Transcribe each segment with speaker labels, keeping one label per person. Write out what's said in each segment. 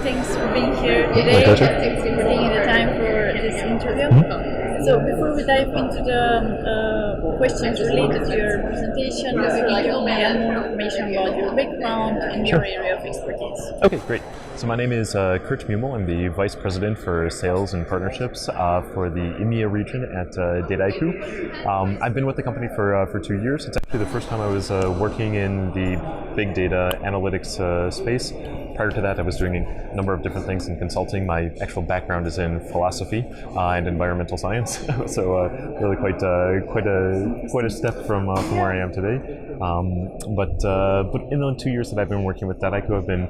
Speaker 1: thanks for being here today.
Speaker 2: My pleasure.
Speaker 1: Thanks for taking the time for this interview. So before we dive into the questions related to your presentation, if you can give me more information about your background and your area of expertise.
Speaker 2: Okay, great. So my name is Kurt Muehmel. I'm the Vice President for Sales and Partnerships for the EMEA region at Dataiku. I've been with the company for 2 years. It's actually the first time I was working in the big data analytics space. Prior to that, I was doing a number of different things in consulting. My actual background is in philosophy and environmental science, so really quite a step from where I am today. But in the 2 years that I've been working with Dataiku, I've been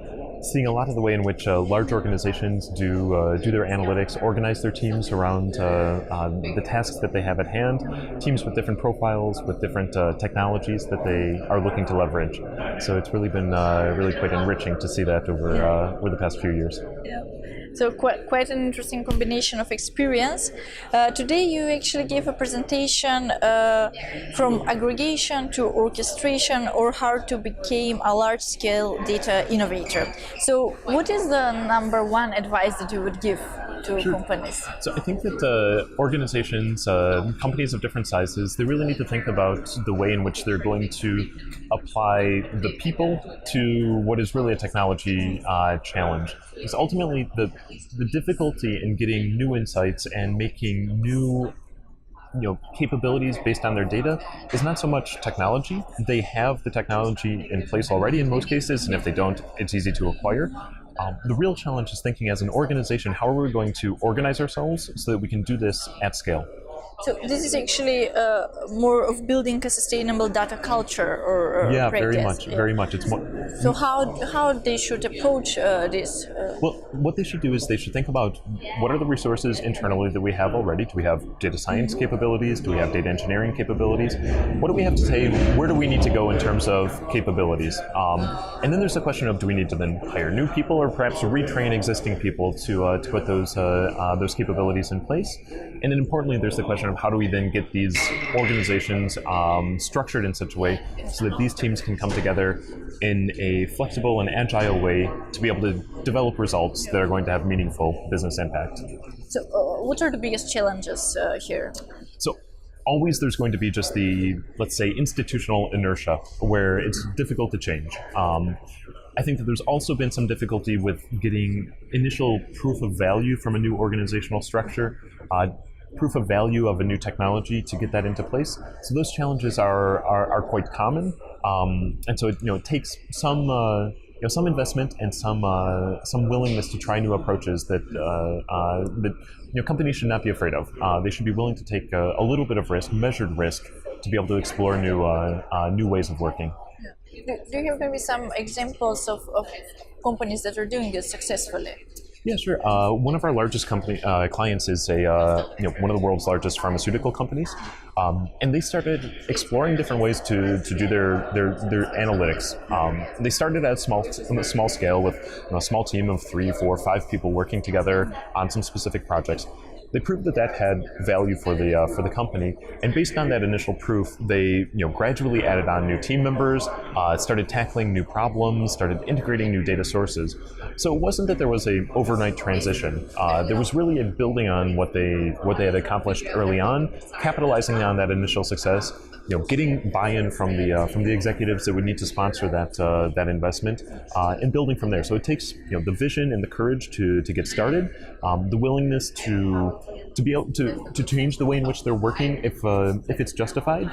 Speaker 2: seeing a lot of the way in which large organizations do their analytics, organize their teams around the tasks that they have at hand, teams with different profiles, with different technologies that they are looking to leverage. So it's really been really quite enriching to see that over the past few years.
Speaker 1: Yeah. So quite an interesting combination of experience. Today you actually gave a presentation from aggregation to orchestration, or how to become a large-scale data innovator. So what is the number one advice that you would give to companies?
Speaker 2: So I think that organizations, companies of different sizes, they really need to think about the way in which they're going to apply the people to what is really a technology challenge. Because ultimately the difficulty in getting new insights and making new capabilities based on their data is not so much technology. They have the technology in place already in most cases, and if they don't, it's easy to acquire. The real challenge is thinking as an organization, how are we going to organize ourselves so that we can do this at scale?
Speaker 1: So this is actually more of building a sustainable data culture, or
Speaker 2: yeah,
Speaker 1: practice.
Speaker 2: Very much. It's more.
Speaker 1: So how they should approach this?
Speaker 2: Well, what they should do is they should think about what are the resources internally that we have already. Do we have data science capabilities? Do we have data engineering capabilities? What do we have to say? Where do we need to go in terms of capabilities? And then there's the question of, do we need to then hire new people, or perhaps retrain existing people to put those capabilities in place? And then importantly, there's the question of how do we then get these organizations structured in such a way so that these teams can come together in a flexible and agile way to be able to develop results that are going to have meaningful business impact.
Speaker 1: So what are the biggest challenges here?
Speaker 2: So always there's going to be just the, let's say, institutional inertia where it's difficult to change. I think that there's also been some difficulty with getting initial proof of value from a new organizational structure, proof of value of a new technology to get that into place. So those challenges are quite common, and so it takes some investment and some willingness to try new approaches that companies should not be afraid of. They should be willing to take a little bit of risk, measured risk, to be able to explore new ways of working.
Speaker 1: Do you have maybe some examples of companies that are doing this successfully?
Speaker 2: Yeah, sure. One of our largest clients is one of the world's largest pharmaceutical companies, and they started exploring different ways to do their analytics. They started at a small scale with a small team of 3, 4, 5 people working together on some specific projects. They proved that had value for the company, and based on that initial proof, they gradually added on new team members, started tackling new problems, started integrating new data sources. So it wasn't that there was a overnight transition. There was really a building on what they had accomplished early on, capitalizing on that initial success, getting buy-in from the executives that would need to sponsor that investment, and building from there. So it takes the vision and the courage to get started, the willingness to be able to change the way in which they're working if it's justified,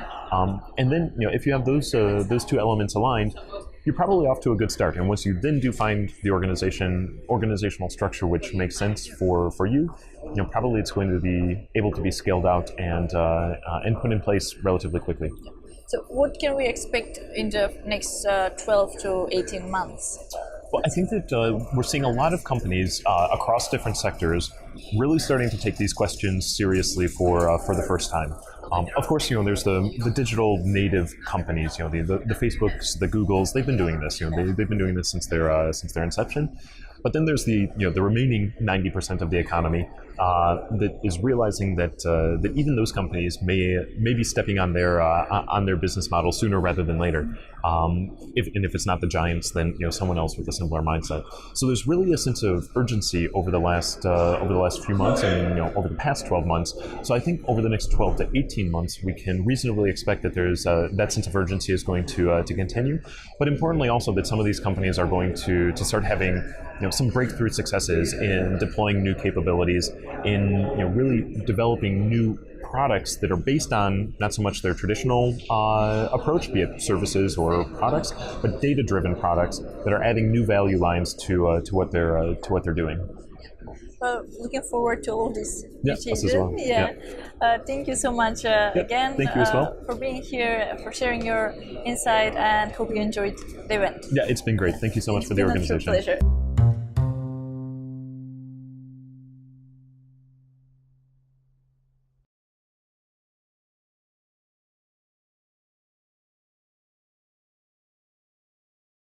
Speaker 2: and then if you have those two elements aligned, you're probably off to a good start. And once you then do find the organizational structure which makes sense for you, probably it's going to be able to be scaled out and put in place relatively quickly.
Speaker 1: So what can we expect in the next 12 to 18 months?
Speaker 2: Well, I think that we're seeing a lot of companies across different sectors really starting to take these questions seriously for the first time. Of course, there's the digital native companies, the Facebooks, the Googles. They've been doing this. They've been doing this since their inception. But then there's the remaining 90% of the economy that is realizing that even those companies may be stepping on their business model sooner rather than later. if it's not the giants, then someone else with a similar mindset. So there's really a sense of urgency over the last few months, and over the past 12 months. So I think over the next 12 to 18 months, we can reasonably expect that there's that sense of urgency is going to continue. But importantly, also that some of these companies are going to start having some breakthrough successes in deploying new capabilities, in really developing new products that are based on not so much their traditional approach, be it services or products, but data-driven products that are adding new value lines to what they're doing.
Speaker 1: Well, looking forward to all this.
Speaker 2: Yeah, us as well.
Speaker 1: Yeah. Thank you so much again.
Speaker 2: Thank you as well
Speaker 1: for being here, for sharing your insight, and hope you enjoyed the event.
Speaker 2: Yeah, it's been great. Thank you so much for the organization.
Speaker 1: It's been a true pleasure.